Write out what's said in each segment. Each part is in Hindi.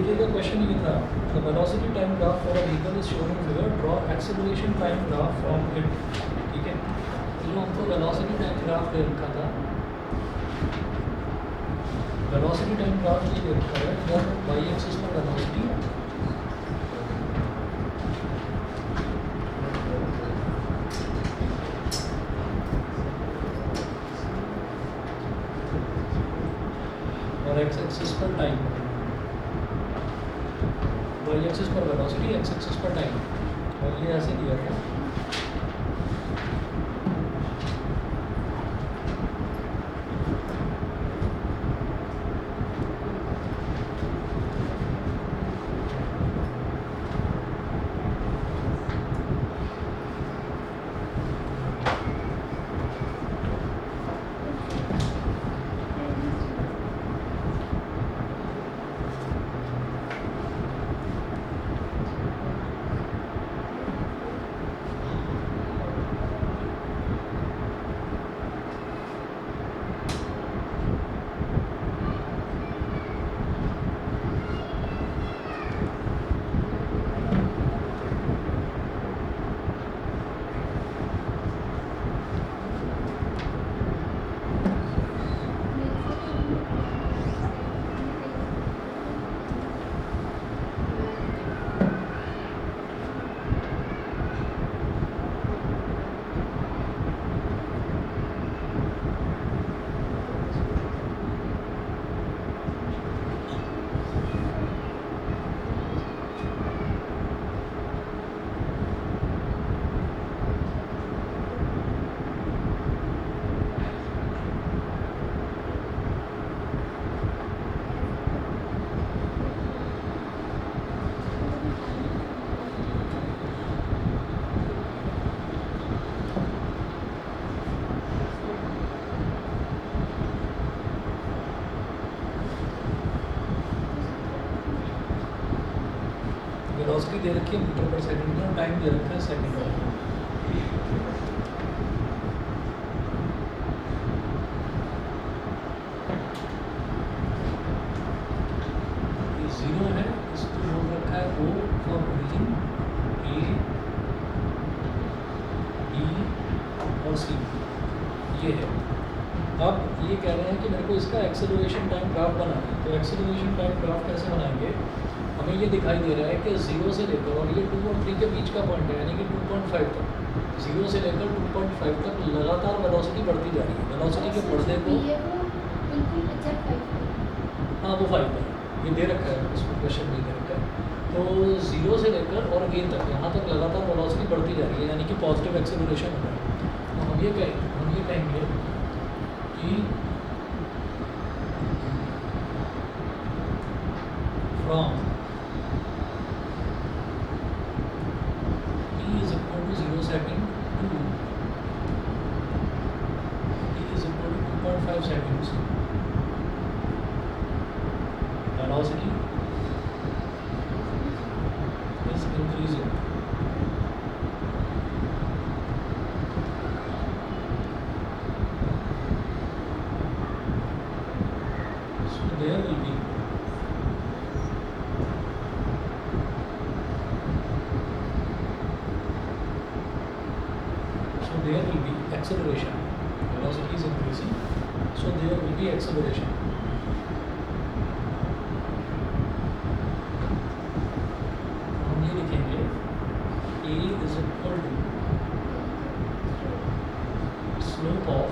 देखिए क्वेश्चन ये था, the velocity time graph for a vehicle is shown in figure, draw acceleration time graph from it. ठीक है, तो जो हमको वेलोसिटी टाइम ग्राफ दे रखा था, वेलोसिटी टाइम ग्राफ ये दे रखा है जब वाई एक्सिस पर वेलोसिटी और एक्स एक्सिस पर टाइम, वाई एक्सिस पर वेलोसिटी, एक्स एक्सिस पर टाइम, और ये ऐसे दिया था। वेलोसिटी दे रखी है मीटर पर सेकंड में और टाइम दे रखा है सेकंड में। ये जीरो है, इसको बोल रखा है O for origin, A B और सी, ये है। अब ये कह रहे हैं कि मेरे को इसका एक्सेलरेशन टाइम ग्राफ बनाना है, तो एक्सेलरेशन टाइम ग्राफ कैसे बनाएंगे? हमें ये दिखाई दे रहा है कि 0 से लेकर, और ये 2 और 3 के बीच का पॉइंट है, यानी कि 2.5 तक, 0 से लेकर 2.5 तक लगातार वेलोसिटी बढ़ती जा रही है। वेलोसिटी के बढ़ने को हाँ वो 5 है, ये दे रखा है, इसको क्वेश्चन में दे रखा है। तो 0 से लेकर और a तक, यहाँ तक लगातार वेलोसिटी बढ़ती जा रही है, यानी कि पॉजिटिव एक्सेलरेशन हो रहा है। तो हम ये कहेंगे कि from second to t is equal to 2.5 seconds, velocity is increasing. So there will be acceleration. Velocity is increasing, so there will be acceleration. हम ये लिखेंगे a is equal to slope of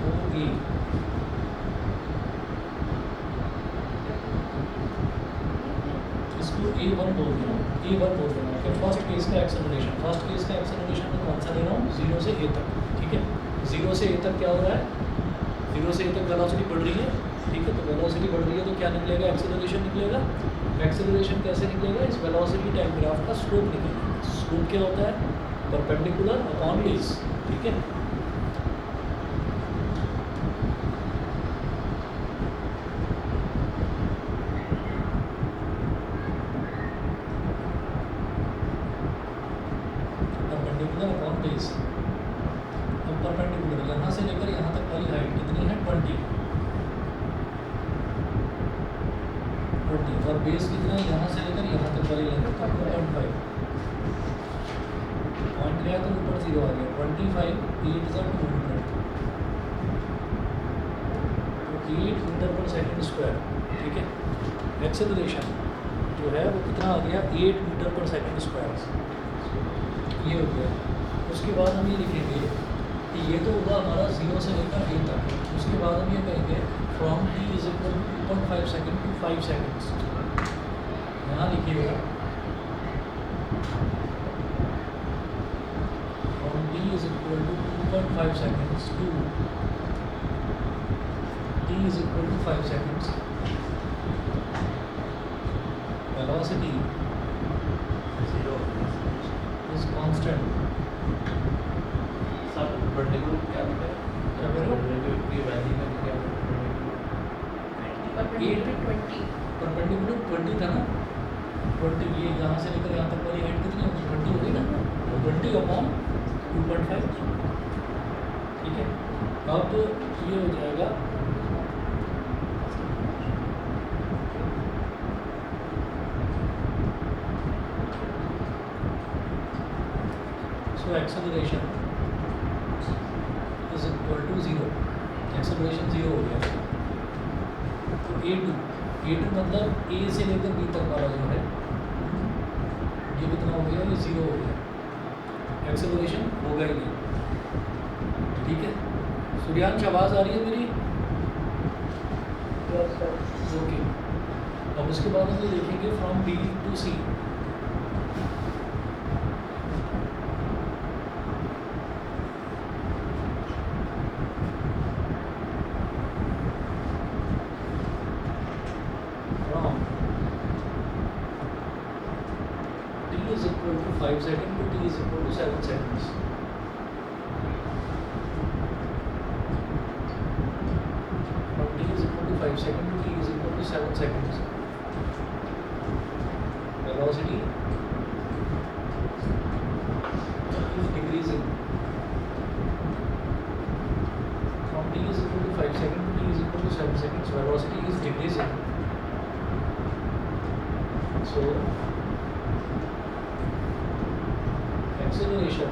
OA इसको A1 बोल देना, फर्स्ट केस का एक्सेलरेशन, में कौन सा ले रहा हूँ? 0 से a तक। ठीक है, 0 से a तक क्या हो रहा है? 0 से a तक वेलोसिटी बढ़ रही है। ठीक है, तो वेलोसिटी बढ़ रही है तो क्या निकलेगा? एक्सेलरेशन निकलेगा। एक्सेलरेशन कैसे निकलेगा? इस वेलोसिटी टाइम ग्राफ का स्लोप निकलेगा। स्लोप क्या होता है? Perpendicular upon base. ठीक है, बेस। अब परपेंडिकुलर यहाँ से लेकर यहाँ तक वाली हाइट कितनी है? 20। 20 और बेस कितना है यहाँ से लेकर यहाँ तक वाली लेंगे तो 2.5 पॉइंट गया तो ऊपर 0 आ गया 25 8 is 200 तो 8 मीटर पर सेकंड स्क्वायर। ठीक है, एक्सेलरेशन जो है वो कितना आ गया 8 मीटर पर सेकंड स्क्वायर, ये हो गया। उसके बाद हम ये लिखेंगे कि ये तो होगा हमारा 0 से लेकर a तक। उसके बाद हम ये कहेंगे from t is equal to 2.5 second to 5 seconds. यहाँ लिखिएगा from t is equal to 2.5 seconds to t is equal to 5 seconds. Velocity is constant. सब पर्टिकुलर क्या लिखा है? क्या कह रहे हो? की वैल्यू का क्या है? परपेंडिकुलर 20 था ना, 20 ये यहाँ से लेकर यहाँ तक वाली हाइट कितनी होगी 20 होगी ना, तो 20 अपॉन 2.5। ठीक है, अब ये हो जाएगा so acceleration is equal to 0, acceleration 0 हो गया। तो a2 मतलब a से लेकर b तक वाला जो है ये कितना हो गया, ये 0 हो गया, एक्सेलरेशन होगा ही नहीं। ठीक है, सूर्यांश आवाज़ आ रही है मेरी? ओके, अब उसके बाद हम ये देखेंगे from b to c। is equal to 5 seconds to t is equal to 7 seconds. From t is equal to 5 seconds to t is equal to 7 seconds. Velocity is decreasing. From t is equal to 5 seconds to t is equal to 7 seconds. Velocity is decreasing. So acceleration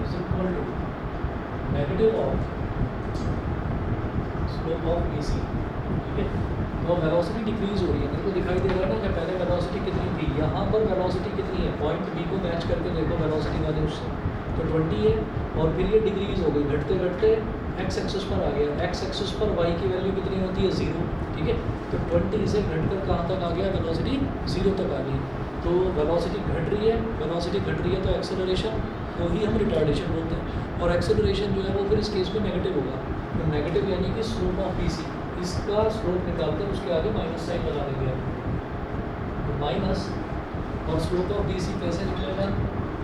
is equal to negative of slope of BC। ठीक है, तो वेलोसिटी डिक्रीज हो रही है, मेरे को दिखाई दे रहा है ना कि पहले वेलोसिटी कितनी थी, यहाँ पर वेलोसिटी कितनी है, पॉइंट बी को मैच करके देखो वेलोसिटी वाले उससे, तो 20 है और फिर ये डिक्रीज हो गई घटते घटते एक्स एक्सिस पर आ गया। एक्स एक्सिस पर वाई की वैल्यू कितनी होती है 0। ठीक है, तो 20 से घटकर कहाँ तक आ गया, वेलोसिटी 0 तक आ गई। तो वेलोसिटी घट रही है, वेलोसिटी घट रही है तो एक्सेलरेशन को ही हम रिटार्डेशन बोलते हैं, और एक्सेलरेशन जो है वो फिर इस केस में नेगेटिव होगा। तो नेगेटिव यानी कि स्लोप ऑफ BC, इसका स्लोप निकालकर उसके आगे माइनस साइन लगा देंगे आप, तो माइनस, और स्लोप ऑफ BC कैसे निकलेगा,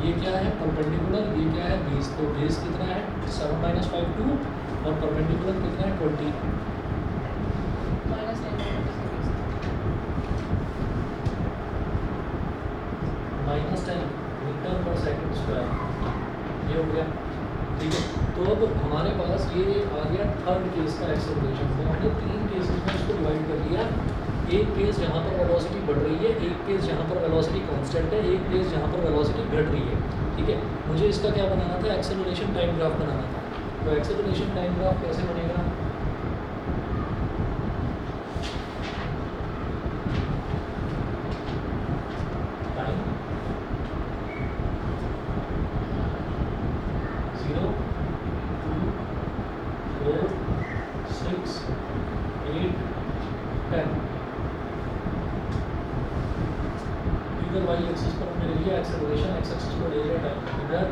ये क्या है परपेंडिकुलर, ये क्या है बेस, तो बेस कितना है 7 - 5 2 और परपेंडिकुलर कितना है 20 -10 मीटर पर सेकंड स्क्वायर। ये हो गया। ठीक है, तो अब हमारे पास ये आ गया थर्ड केस का एक्सेलरेशन। तो हमने 3 केसेस में इसको डिवाइड कर लिया। एक केस जहाँ पर वेलोसिटी बढ़ रही है, एक केस जहाँ पर वेलोसिटी कांस्टेंट है, एक केस जहाँ पर वेलोसिटी घट रही है। ठीक है, मुझे इसका क्या बनाना था, एक्सेलरेशन टाइम ग्राफ बनाना था। तो एक्सेलरेशन टाइम ग्राफ कैसे बनेगा, टाइम 0 2 4 6 8 10। इधर वाई एक्सिस पर हमने ले लिया एक्सेलरेशन, एक्स एक्सिस पर ले लिया टाइम। इधर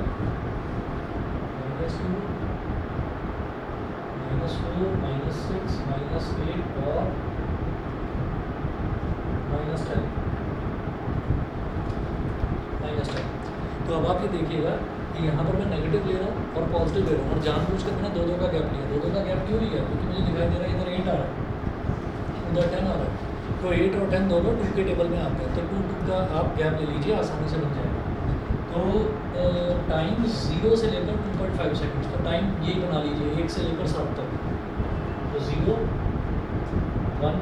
-2 -4 -6 -8 और -10। तो अब आप ये देखिएगा कि यहाँ पर मैं नेगेटिव ले रहा हूँ और पॉजिटिव ले रहा हूँ, और जानबूझ कर मैंने 2-2 का गैप लिया। 2-2 का गैप क्यों लिया, क्योंकि मुझे दिखाई दे रहा है इधर 8 आ रहा है, उधर 10 आ रहा है। तो 8 और 10 दोनों 2 के टेबल में आते हैं, तो 2-2 का आप गैप ले लीजिए, आसानी से बन जाएगा। तो टाइम 0 से लेकर 2.5 सेकंड्स, तो टाइम यही बना लीजिए 1 से लेकर 7 तक। तो 0 1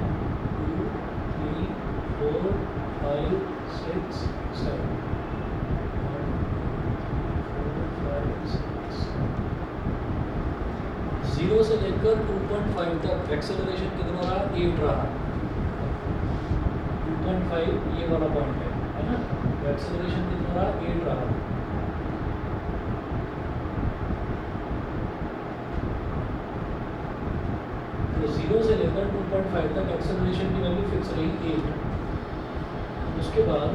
2 3 4 5 6 7 0 से लेकर 2.5 तक एक्सेलरेशन कितना रहा? 8 रहा। 2.5 ये वाला पॉइंट है ना? एक्सेलरेशन कितना रहा? 8 रहा। तो 0 से लेकर 2.5 तक एक्सेलरेशन की वैल्यू फिक्स रही 8। उसके बाद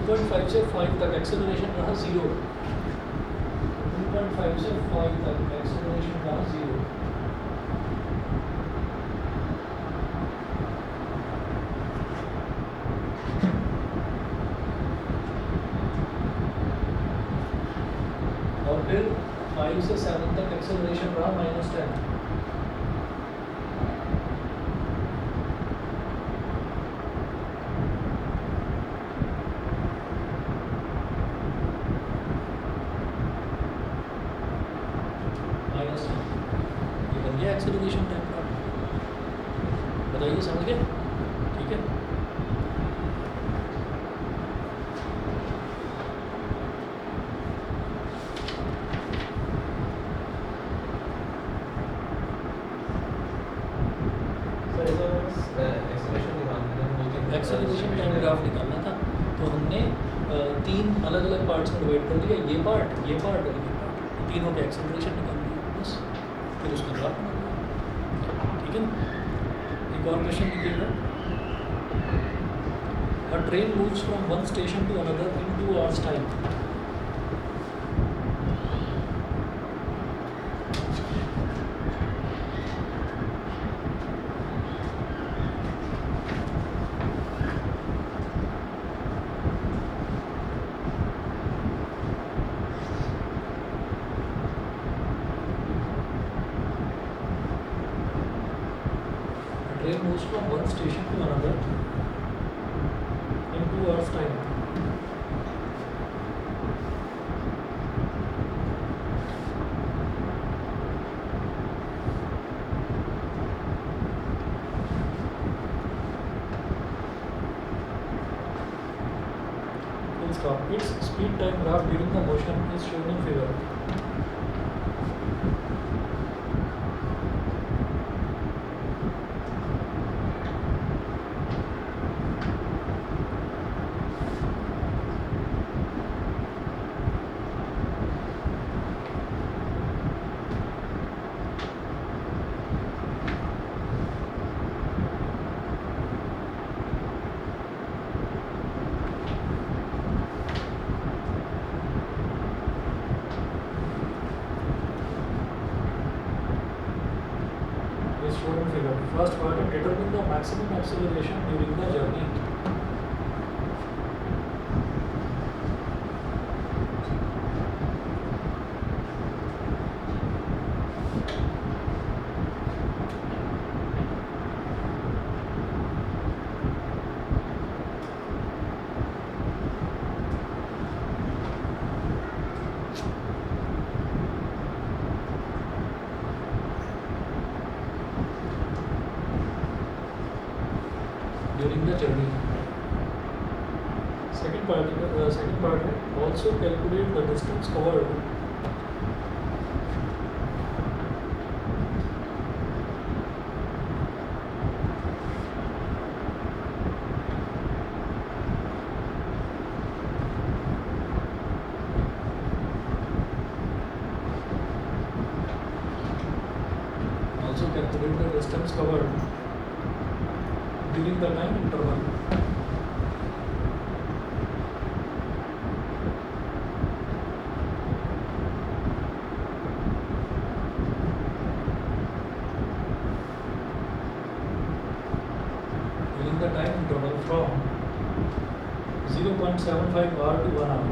2.5 से 5 तक एक्सेलरेशन रहा 0। 2.5 से 5 तक एक्सेलरेशन रहा 0। और फिर 5 से 7 तक एक्सेलरेशन रहा -10। ये बन गया एक्सेलरेशन टाइम का। बताइए, समझ गए? ठीक है। एक्सेलरेशन टाइम ग्राफ निकालना था, तो हमने 3 अलग अलग पार्ट्स में डिवाइड कर दिया। ये पार्ट और ये पार्ट, तीनों के एक्सेलरेशन निकाल दिया बस, फिर उसका ग्राफ बना दिया। ठीक है ना? एक और क्वेश्चन लिखिएगा। A train moves from one station to another in 2 hours time. Train moves from one station to another in 2 hours time. Full stop. Its speed time graph during the motion is shown in figure. Is shown in figure. First part, determine the maximum acceleration during the journey. During the journey. Second part also calculate the distance covered covered during the time interval. During the time interval from 0.75 hour to 1 hour.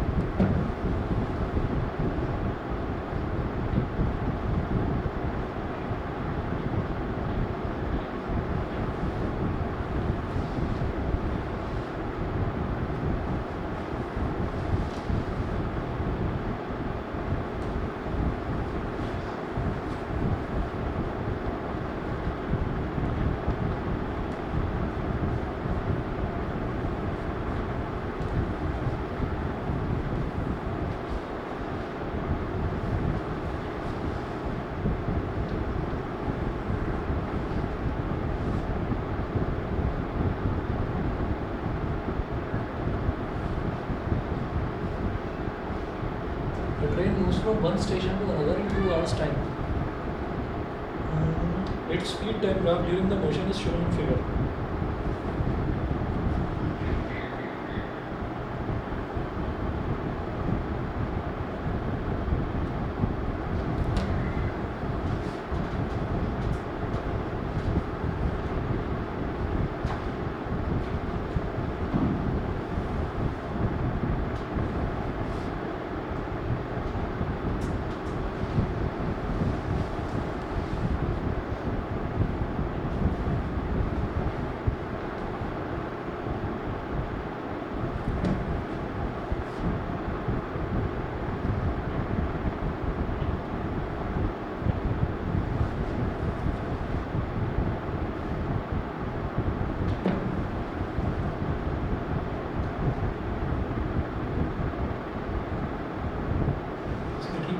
one station to another in 2 hours time. Its speed time graph during the motion is shown in figure.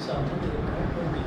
Sample दे रखा है 20.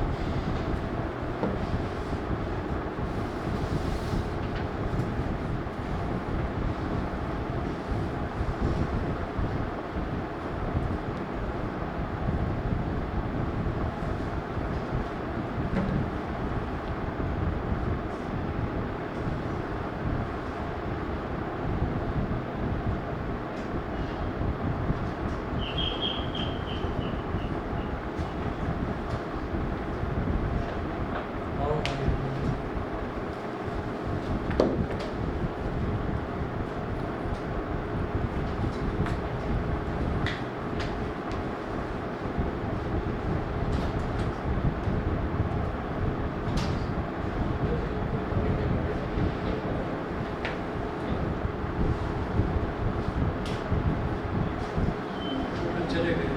चले गए.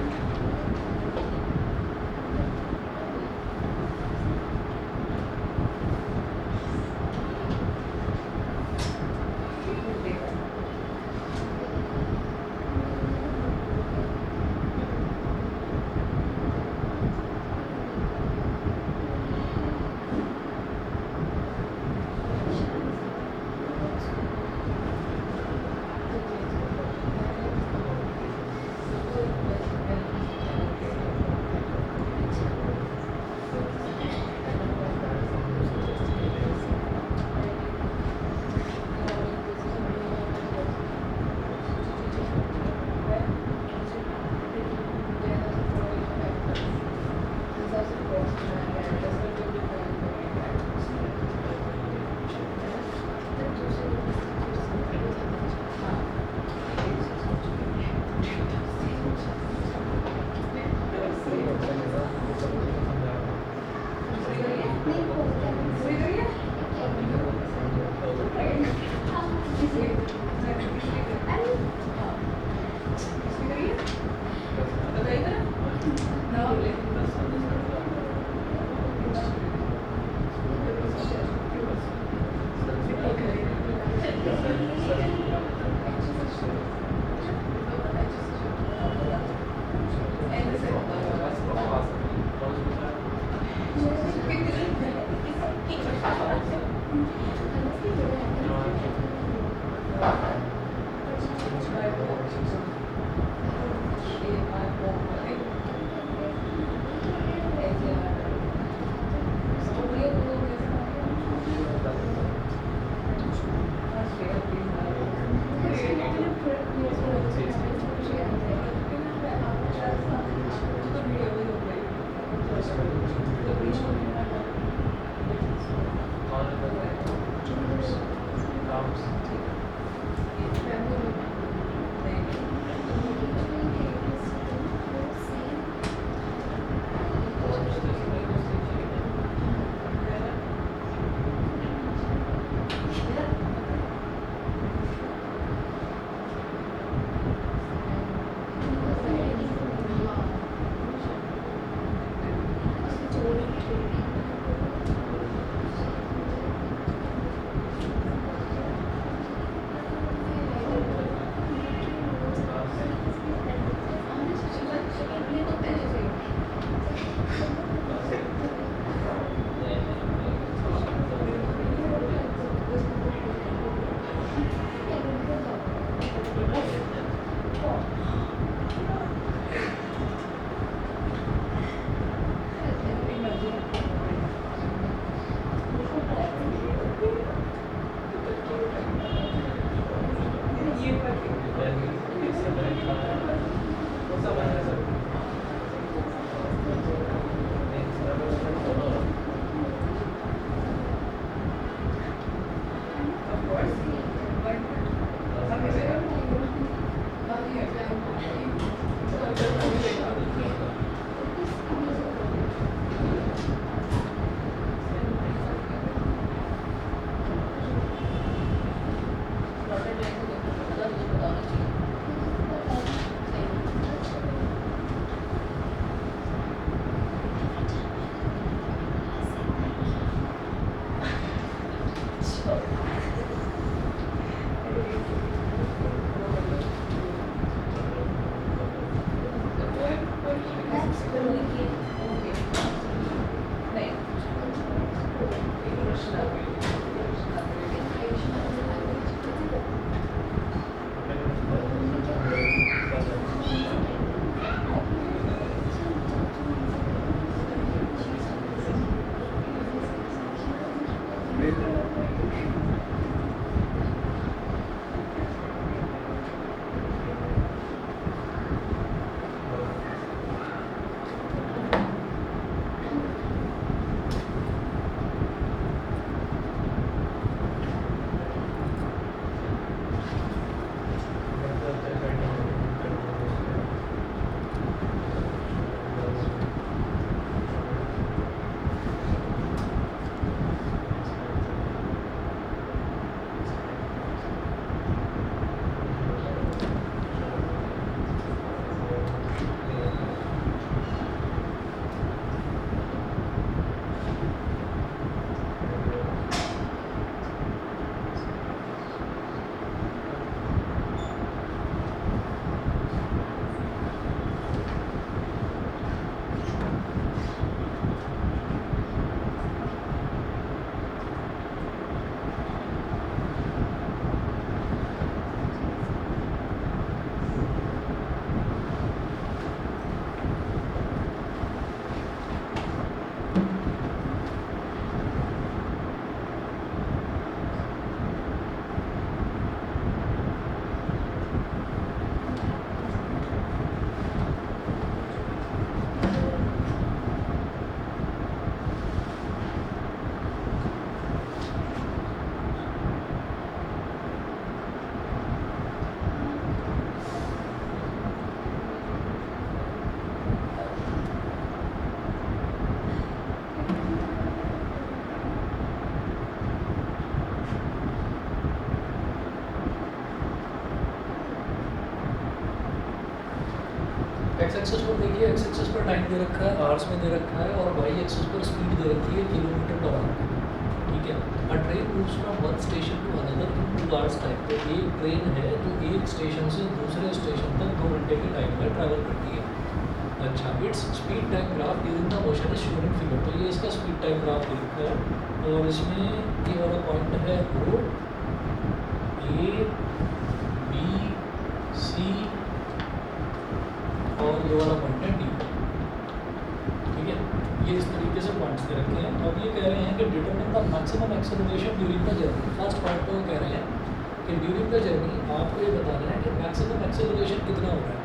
एक्स एक्सेस पर देखिए, एक्स एक्सेस पर टाइम दे रखा है, आवर्स में दे रखा है, और वाई एक्सेस पर स्पीड दे रखी है किलोमीटर पर आवर। ठीक है, a train moves from one station to another in 2 hours time. तो एक ट्रेन है जो एक स्टेशन से दूसरे स्टेशन तक 2 घंटे के टाइम में ट्रैवल करती है। अच्छा, its speed time graph during the motion is shown in figure. तो ये इसका स्पीड टाइम ग्राफ दे रखा है, और इसमें ये वाला पॉइंट है ओ, ए, बी, सी, और ये वाला पॉइंट है डी। ठीक है, ये इस तरीके से पॉइंट्स दे रखे हैं। अब ये कह रहे हैं कि determine the maximum acceleration during the journey. First point को कह रहे हैं कि ड्यूरिंग द जर्नी आपको ये बताना है कि मैक्सिमम एक्सेलरेशन कितना हो रहा है।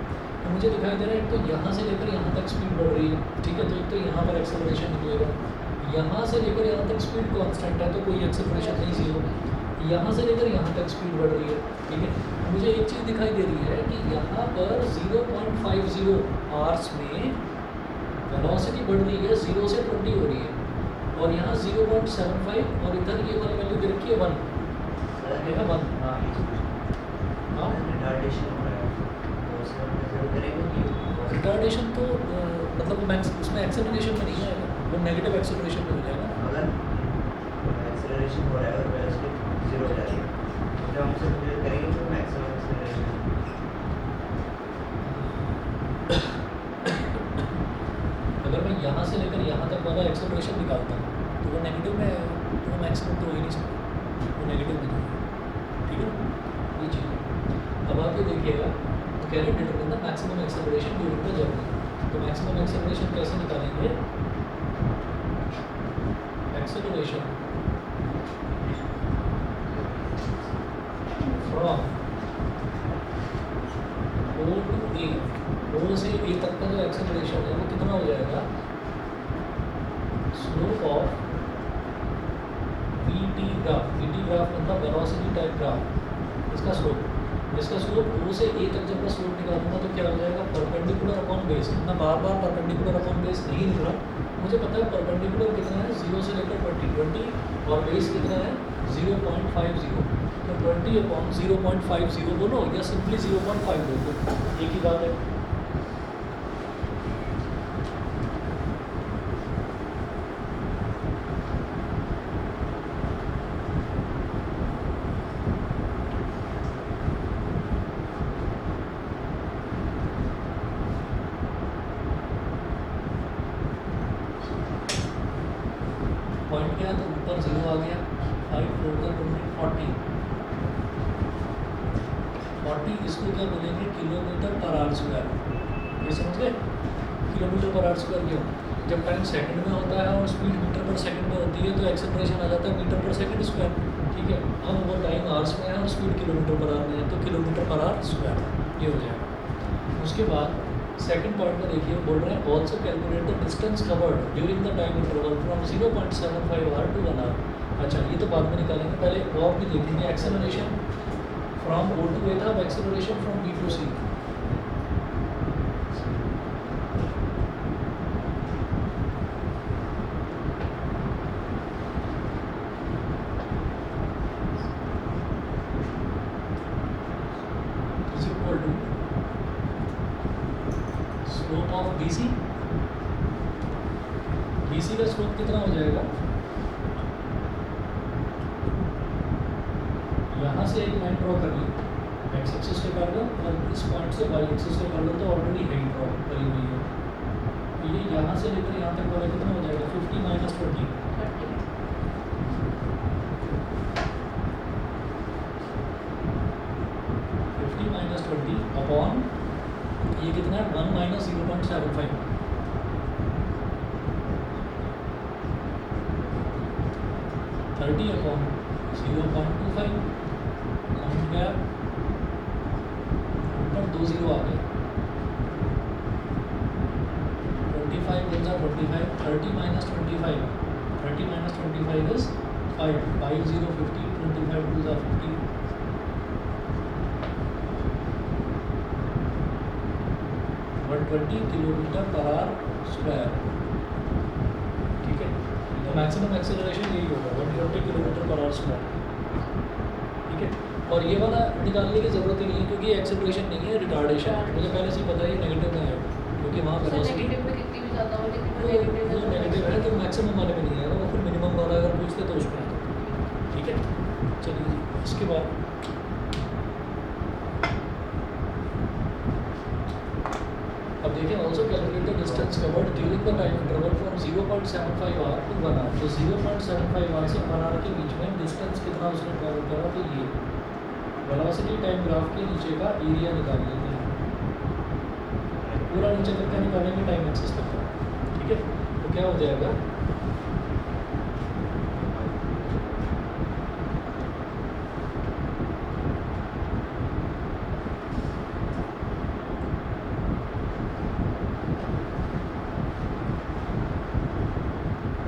तो मुझे दिखाई दे रहा है, तो यहाँ से लेकर यहाँ तक स्पीड बढ़ रही है। ठीक है, तो एक तो यहाँ पर एक्सेलरेशन निकलेगा, यहाँ से लेकर यहाँ तक स्पीड कांस्टेंट है, तो कोई एक्सेलरेशन नहीं, जीरो। यहाँ से लेकर यहाँ तक स्पीड बढ़ रही है। ठीक है, मुझे एक चीज़ दिखाई दे रही है कि यहाँ पर 0.50 आवर्स में वेलोसिटी बढ़ रही है, 0 से 20 हो रही है, और यहाँ 0.75, और इधर ये वाली वैल्यू दे रखी है 1। ये है 1। हाँ, हाँ, रिटार्डेशन हो रहा है, तो उसमें हम मेजर करेंगे कि रिटार्डेशन तो मतलब मैक्स उसमें एक्सेलरेशन में नहीं आएगा, वो नेगेटिव एक्सेलरेशन में हो जाएगा। अगर एक्सेलरेशन हो रहा है और वेलोसिटी 0 हो जा रही है, तो जब हम उसे मेजर करेंगे तो मैक्सिमम एक्सेलरेशन। अगर मैं यहाँ से लेकर यहाँ तक वाला एक्सेलरेशन निकालता हूँ तो वो नेगेटिव में आएगा, तो वो मैक्सिमम तो हो ही नहीं सकता, वो नेगेटिव में जाएगा। ठीक है, ये चीज़ है। अब आप ये देखिएगा, तो कह रहे हैं determine the maximum acceleration during the journey. तो मैक्सिमम एक्सेलरेशन कैसे निकालेंगे? एक्सेलरेशन फ्रॉम ओ टू ए, ओ से ए तक का जो एक्सेलरेशन है वो कितना हो जाएगा? Slope of VT graph. VT graph मतलब वेलोसिटी टाइप ग्राफ, इसका स्लोप ओ से ए तक जब मैं स्लोप निकालूंगा तो क्या हो जाएगा? Perpendicular upon base. मैं बार बार परपेंडिकुलर अपॉन बेस नहीं लिख रहा, मुझे पता है परपेंडिकुलर कितना है, 0 से लेकर 20, और बेस कितना है 0.50। तो 20 अपॉन 0.50 बोलो या सिंपली 0.5 दो, एक ही बात है। पॉइंट क्या है, तो ऊपर 0 आ गया, 5 4 20 40, इसको क्या बोलेंगे? Kilometre per our square. ये समझ गए, किलोमीटर पर आवर स्क्वायर क्यों? जब टाइम सेकंड में होता है और स्पीड मीटर पर सेकंड में होती है तो एक्सेलरेशन आ जाता है मीटर पर सेकंड स्क्वायर। ठीक है, अब वो टाइम आवर्स में है और स्पीड किलोमीटर पर आवर में है, तो किलोमीटर पर आवर स्क्वायर ये हो जाएगा। उसके बाद सेकंड पॉइंट में देखिए, बोल रहे हैं also calculate the distance covered during the time interval from 0.75 hour to 1 hour. अच्छा, ये तो बाद में निकालेंगे, पहले और भी देखेंगे। Acceleration from O to A था, अब acceleration from B to C. Is equal to slope of BC। BC का स्लोप कितना हो जाएगा? यहाँ से एक लाइन ड्रॉ कर ली एक्स एक्सिस के पैरेलल, और इस पॉइंट से वाई एक्सिस के पैरेलल, तो ऑलरेडी है ही ड्रॉ करी हुई है। तो ये यहाँ से लेकर यहाँ तक वाला कितना हो जाएगा? 50 माइनस 20, 50 माइनस 20 अपॉन ये कितना है? 1 माइनस 0.75, 30 अपॉन 0.25, काउंट गैप ऊपर 2 0 आ गए, 25 × 25, 30 माइनस 25, 30 माइनस 25 इज 5, 5 0 50, 25 2 ज़ा 50, 120 किलोमीटर पर आवर स्क्वायर। ठीक है, तो मैक्सिमम एक्सेलरेशन यही होगा 120 किलोमीटर पर आवर स्क्वायर। ठीक है, और ये वाला निकालने की ज़रूरत ही नहीं है क्योंकि एक्सेलरेशन नहीं है, रिटार्डेशन है। मुझे पहले से ही पता है ये नेगेटिव में आएगा। कि वहाँ सर वेलोसिटी नेगेटिव में कितनी भी ज़्यादा हो लेकिन वो नेगेटिव है तो मैक्सिमम वाले में नहीं आएगा, वो फिर मिनिमम वाला अगर पूछते तो उसमें आता। ठीक है, चलिए जी इसके बाद अब देखिए also calculate the distance covered during the time interval from 0.75 hour to 1 hour. तो 0.75 आवर से 1 आवर के बीच में डिस्टेंस कितना उसने ट्रैवल करा, तो ये वेलोसिटी टाइम ग्राफ के नीचे का एरिया निकाल लेते हैं, पूरा नीचे तक का निकालेंगे टाइम एक्सिस तक का। ठीक है, तो क्या हो जाएगा,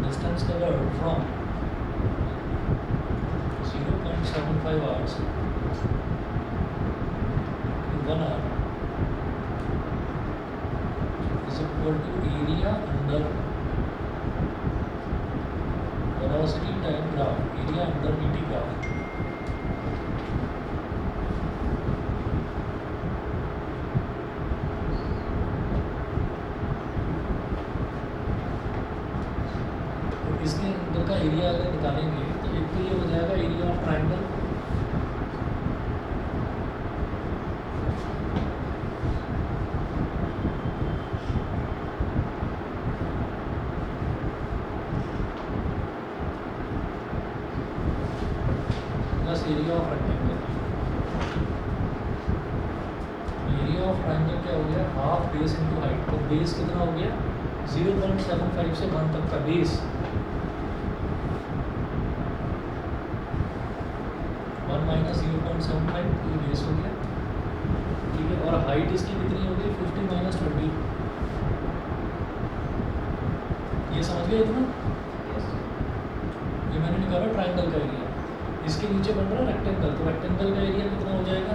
distance covered from 0.75 hours to 1 hour is equal to area under velocity time graph, area under VT graph। तो इसके अंदर का एरिया अगर निकालेंगे तो एक तो ये हो जाएगा area of triangle, plus area of rectangle. Area of triangle क्या हो गया, हाफ बेस इंटू हाइट। तो बेस कितना हो गया, 0.75 से 1 तक का बेस, 1 माइनस 0.75 ये बेस हो गया। ठीक है, और हाइट इसकी कितनी हो गई, 50 माइनस 20। ये समझ गए इतना, ये मैंने निकाला ट्राइंगल का एरिया। इसके नीचे बन रहा है रेक्टेंगल, तो रेक्टेंगल का एरिया कितना हो जाएगा,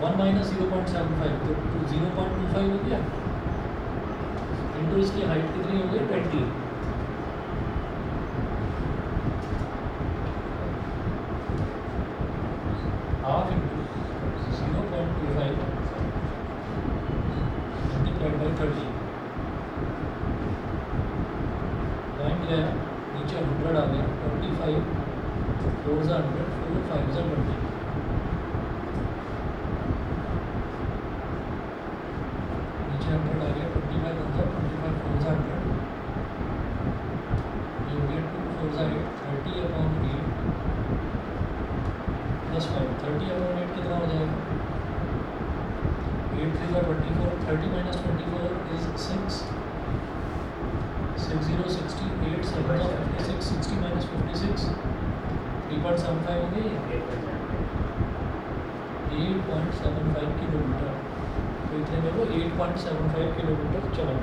1 माइनस 0.75 तो 0.25 हो गया, इंटू इसकी हाइट कितनी हो गई 20। Half into 0.25 multiplied by 30। Point गया नीचे 100 आ गया, 25 4 100 4 5 20। नीचे 100 आ गया, 25 अंदर 25 4 100, ये हो गया 2 4 8 30/8 प्लस 5 30/8 कितना हो जाएगा, 8 3 24, 30 माइनस 24 इज 6, 6 0 60, 8 7 56, 60 माइनस 56 3.75 हो गई, 8.75 किलोमीटर। तो इतने में वो 8.75 किलोमीटर चला।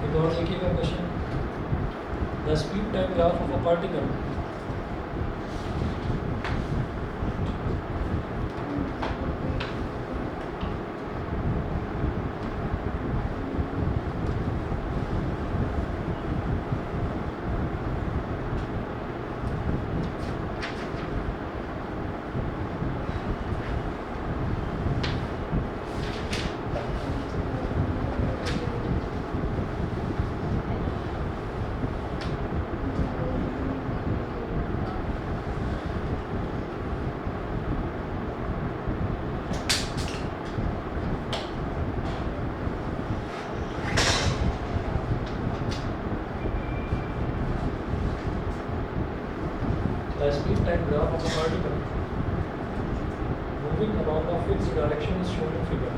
एक और देखिएगा question, the speed time graph of a particle the speed time graph of a particle moving along a fixed direction is shown in figure।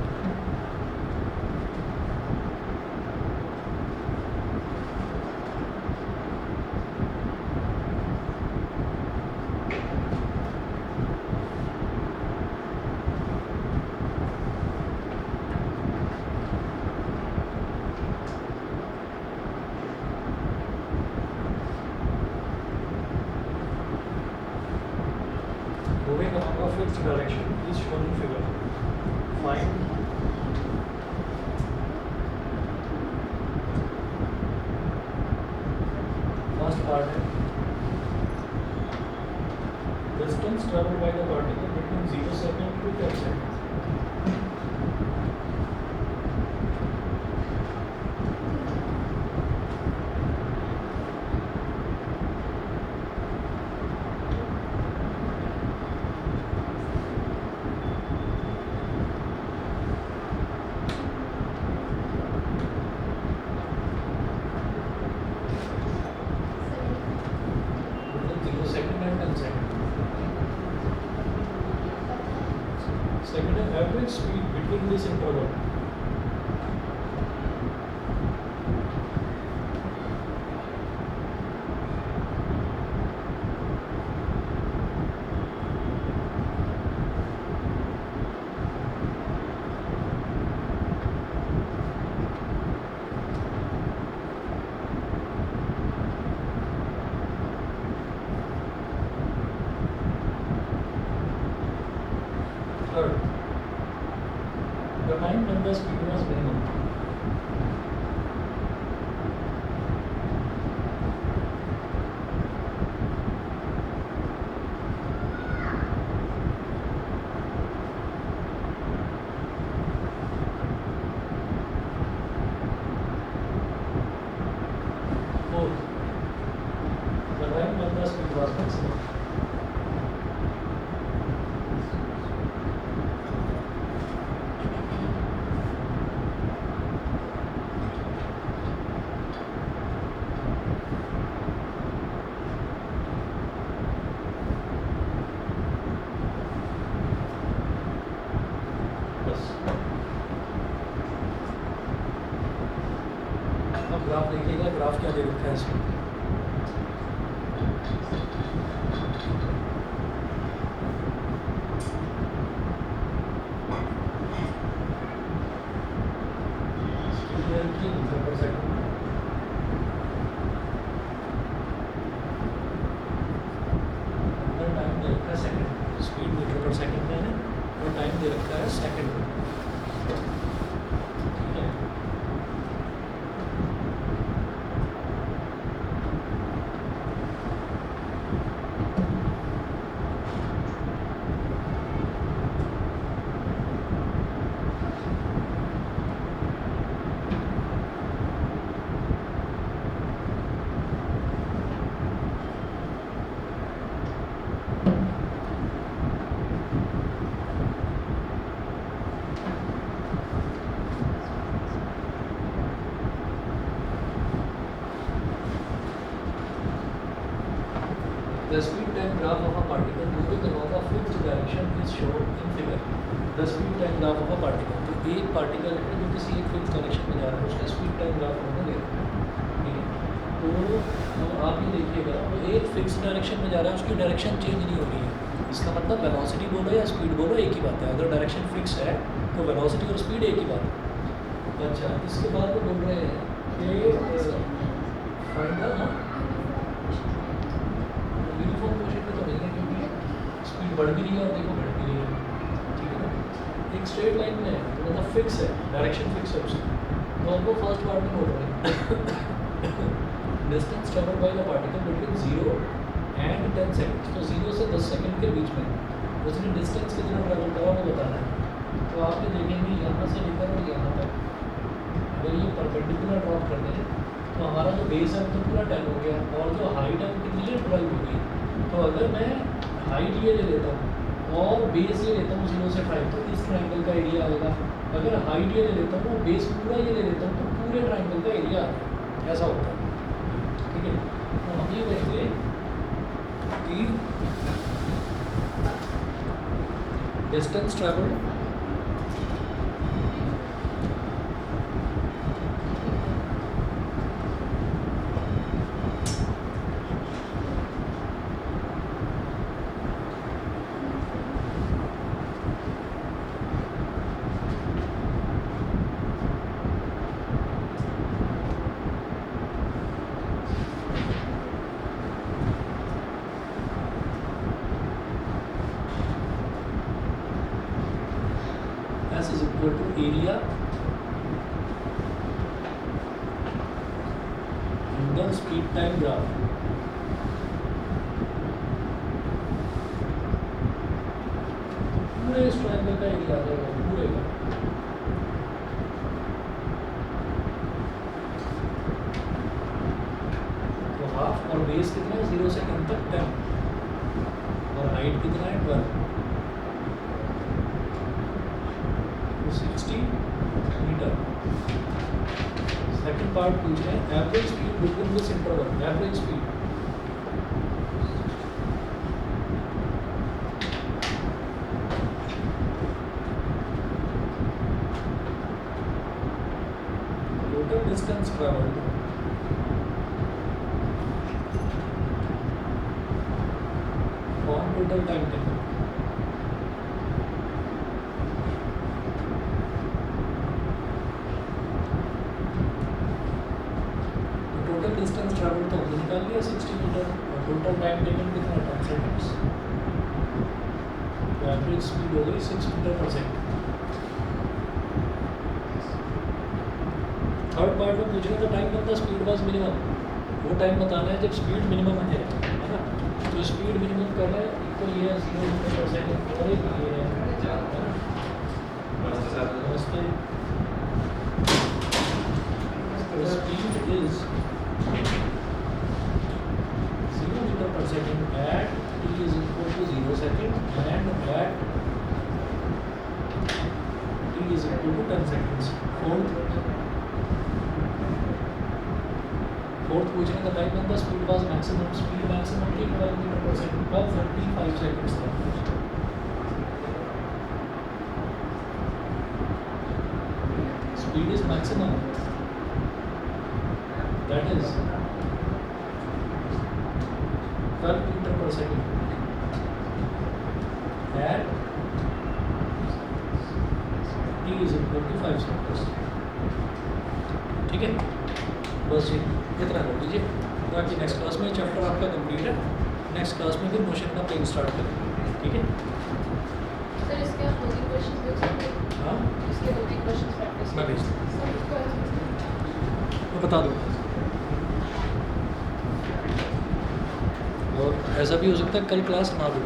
Moving along a fixed direction is shown in figure। Find part है, distance travel by the particle between 0 second to 10 second. Second is average speed between this interval. Third, the time when the speed was minimum. Fourth, the time when the speed was maximum. अब ग्राफ देखिएगा, ग्राफ क्या दे रखा है इसमें। टाइम दे रखा है second, speed metre per second में है और टाइम दे रखा है सेकंड में। ठीक है, the speed time graph of a particle moving along a fixed direction is shown in figure. The speed time graph of a particle, तो एक पार्टिकल है जो किसी एक फिक्स डायरेक्शन में जा रहा है, उसका स्पीड टाइम ग्राफ हमने ले रखा है। ठीक है, तो आप ये देखिएगा, वो एक फिक्स डायरेक्शन में जा रहा है, उसकी डायरेक्शन चेंज नहीं हो रही है। इसका मतलब वेलोसिटी बोलो या स्पीड बोलो एक ही बात है। अगर डायरेक्शन फिक्स है तो वेलोसिटी और स्पीड एक ही बात है। अच्छा, इसके बाद वो बोल रहे हैं कि फाइंड द यूनिफॉर्म मोशन में तो नहीं है, क्योंकि स्पीड बढ़ भी रही है और देखो घट भी रही है। ठीक है ना, एक स्ट्रेट लाइन में है तो मतलब फिक्स है, डायरेक्शन फिक्स है उसकी। तो आपको फर्स्ट पार्ट में बोल रहे हैं distance travel by the particle between 0 and 10 seconds. तो 0 से 10 सेकंड के बीच में उसने डिस्टेंस कितना ट्रेवल करा वो बताना है। तो आप ये देखेंगे यहाँ से लेकर और यहाँ तक, अगर ये परपेंडिकुलर ड्रॉप कर दें तो हमारा जो बेस है वो तो पूरा 10 हो गया, और जो हाइट है वो कितनी है 12 हो गई। तो अगर मैं हाइट ये ले लेता हूँ और बेस ये लेता हूँ 0 से 5, तो इस ट्राइंगल का एरिया आएगा। अगर हाइट ये ले लेता हूँ और बेस पूरा ये ले लेता हूँ तो पूरे ट्राइंगल का एरिया आएगा। ऐसा होता है। ठीक है, तो हम ये कहेंगे कि distance travel S is equal to area under speed time graph पूरे इस ट्रायंगल का एरिया आ जाएगा पूरे का। तो हाफ और बेस कितना है 0 से 10 तक 10 और हाइट कितना है 12 तो 60 मीटर। सेकंड पार्ट पूछ रहे हैं average speed between this interval. Average speed total distance traveled on total time taken तो total distance traveled तो हमने निकाल लिया 60 मीटर और total time taken कितना 10 सेकंड्स। तो एवरेज स्पीड हो गई 6 metre per second. Third part में पूछ रहे थे time when the speed was minimum। वो टाइम बताना है जब स्पीड मिनिमम है ना। तो स्पीड मिनिमम कर रहे हैं तो ये 0 मीटर पर सेकंड और एक ये है ना। नमस्ते। तो speed is 0 meter per second at t is equal to 0 second and at t is equal to 10 seconds। Fourth पूछने का time when the speed was maximum। Speed maximum थी 12 मीटर पर सेकंड पर 35 सेकंड्स था। Speed is maximum that is 12 meter per second at t is equal to 5 seconds। ठीक है बस जी इतना कर दीजिए। बाकी नेक्स्ट क्लास में चैप्टर आपका कंप्लीट है। नेक्स्ट क्लास में फिर मोशन का प्लेइंग स्टार्ट करेंगे। ठीक है सर इसके आप 2-3 क्वेश्चंस भेज सकते हैं। हाँ इसके 2-3 क्वेश्चंस प्रैक्टिस मैं भेज दूँ सर इसको मैं बता दूँ। और ऐसा भी हो सकता है कल क्लास ना दूँ।